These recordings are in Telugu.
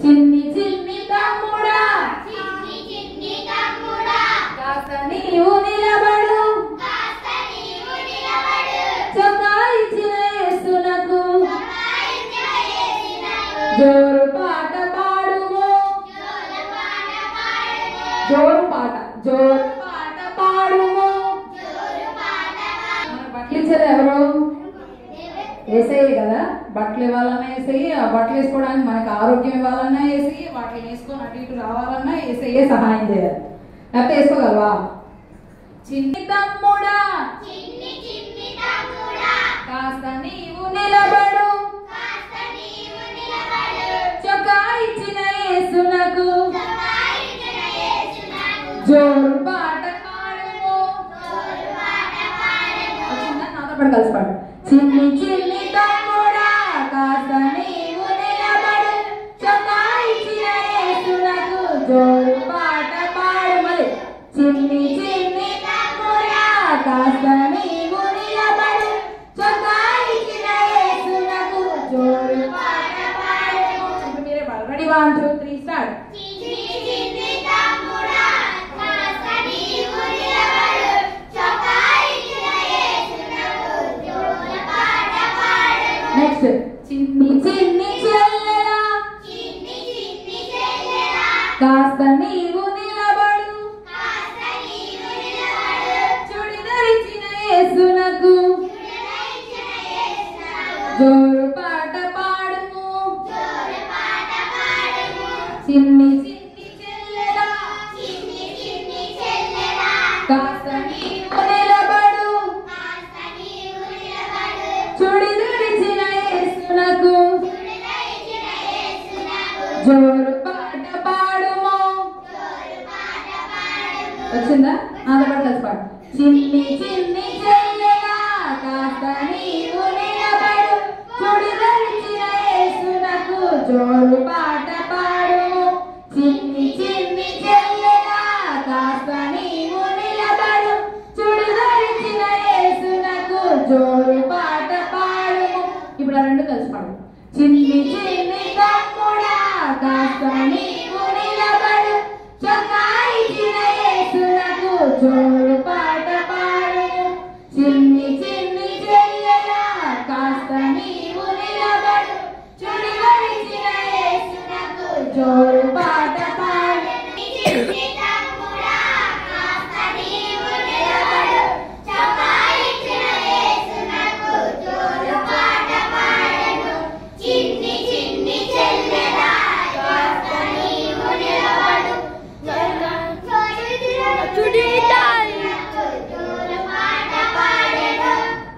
చిన్ని చిన్ని తమ్ముడా కాస్త నీవు నిలబడు చొక్కా ఇచ్చిన యేసునకు జోరు పాట పాడుము జోరు పాట పాడుము. బట్టలు ఇచ్చేది ఎవరు? ఏసయ్య కదా. బట్టలు ఇవ్వాలన్నా ఏసయ్య, బట్టలు వేసుకోవడానికి మనకు ఆరోగ్యం ఇవ్వాలన్నా ఏసయ్య, వాటిని వేసుకొని అటు ఇటు రావాలన్నా ఏసయ్య సహాయం చేయాలి. లేకపోతే వేసుకోగలవా? చిన్ని తమ్ముడా కాస్త నీవు నిలబడు చొక్కా ఇచ్చిన యేసునకు జోరు పాట పాడుము. నాతో పాటు కలిసి పాడు. చిన్ని చిన్ని తమ్ముడా కాస్త నీవు నిలబడు చొక్కా ఇచ్చిన యేసునకు జోరు పాట పాడు. మరి చిన్ని చిన్ని తమ్ముడా కాస్త నీవు నిలబడు చొక్కా ఇచ్చిన యేసునకు జోరు పాట పాడు. ఇప్పుడు మీరే పాడు. Ready 1 2 3 start. నెక్స్ట్ చిన్ని చిన్ని చెల్లెలా కాస్త నీవు నిలబడు చుడిదరిచిన యేసునకు జోరు పాట పాడుము. చిన్ని చిన్ని చెల్లెలా కాస్త నీవు నిలబడు చుడిదరిచిన యేసునకు జోరు పాట పాడుము. వచ్చిందా? నాతో పాటు కలిసి పాడు. చిన్ని చిన్ని చెల్లెలా కాస్త నీవు నిలబడు చుడిదరిచిన యేసునకు జోరు పాట పాడుము. చిన్ని చిన్ని చెల్లెలా కాస్త నీవు నిలబడు చుడిదరిచిన యేసునకు జోరు పాట పాడుము. ఇప్పుడు ఆ రెండు కలిసి పాడు. చిన్ని చిన్ని తమ్ముడా కాస్త నీవు నిలబడు చొక్కా ఇచ్చిన యేసునకు జోరు పాట పాడుము. చిన్ని చిన్ని చెల్లెలా కాస్త నీవు నిలబడు చుడిదరిచిన యేసునకు జోరు పాట పాడు.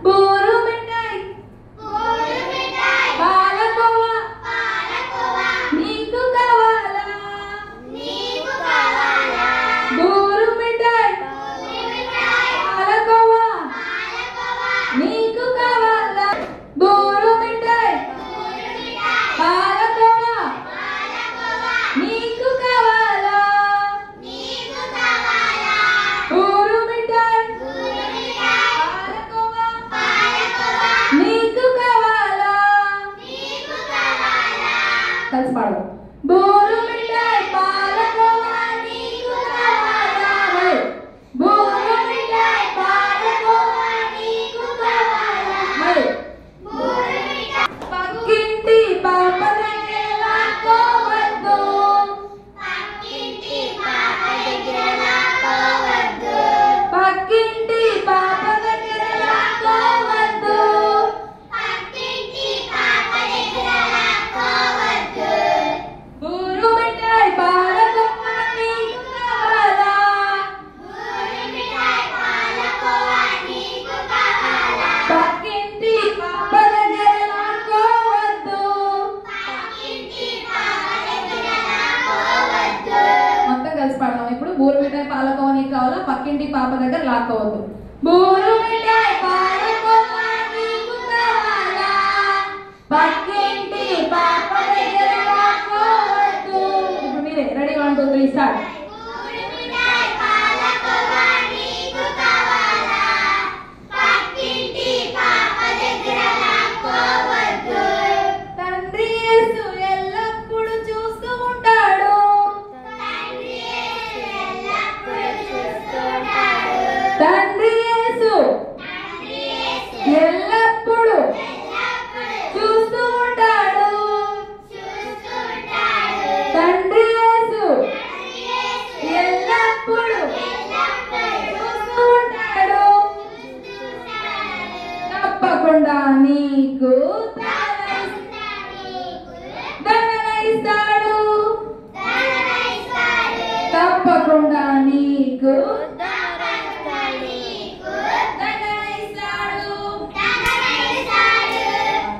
బూరు మిఠాయి పాలకోవా నీకు కావాలా? బూరు మిఠాయి పాలకోవా నీకు కావాలా? బూరు మిఠాయి పాలకోవా నీకు కావాలా? బూరు మిఠాయి పాలకోవా నీకు కావాలా? కలిసి పాడు. బూరు మిఠాయి పాలకోవా నీకు కావాలా? బూరు మిఠాయి పాలకోవా నీకు కావాలా? పక్కింటి పాప దగ్గర లాక్కోవద్దు పక్కింటి పాప దగ్గర లాక్కోవద్దు బూరు మిఠాయి పాలకోవా నీకు కావాలా? పక్కింటి పాప దగ్గర లాక్కోవద్దు. మొత్తం కలిసి పాడదాం. ఇప్పుడు బూరు మిఠాయి పాలకోవా నీకు కావాలా? పక్కింటి పాప దగ్గర లాక్కోవద్దు. బూరు మిఠాయి పాలకోవా నీకు కావాలా? పక్కింటి పాప దగ్గర లాక్కోవద్దు. ఇప్పుడు మీరే రెడీ 1 2 3 స్టార్ట్. తండ్రి యేసు ఎల్లప్పుడూ చూస్తూ నీకు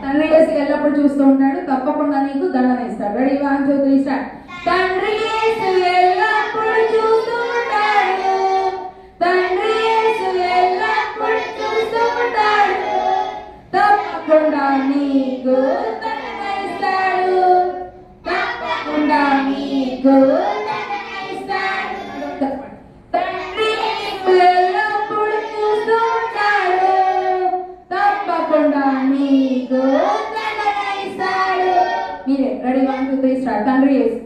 తండ్రి యేసు ఎల్లప్పుడు చూస్తూ ఉంటాడు, తప్పకుండా నీకు దండన ఇస్తాడు. Ready 1 2 3 start. తండ్రి యేసు ఎల్లప్పుడు చూస్తూ ఉంటాడు, తండ్రి యేసు ఎల్లప్పుడు చూస్తూ ఉంటాడు, తప్పకుండా నీకు దండన ఇస్తాడు, తప్పకుండా నీకు దండన ఇస్తాడు. తండ్రి యేసు ఎల్లప్పుడు చూస్తూ ఉంటాడు, తప్పకుండా నీకు దండన ఇస్తాడు. మీరే రెడీ 1 2 3 స్టార్ట్. తండ్రి యేసు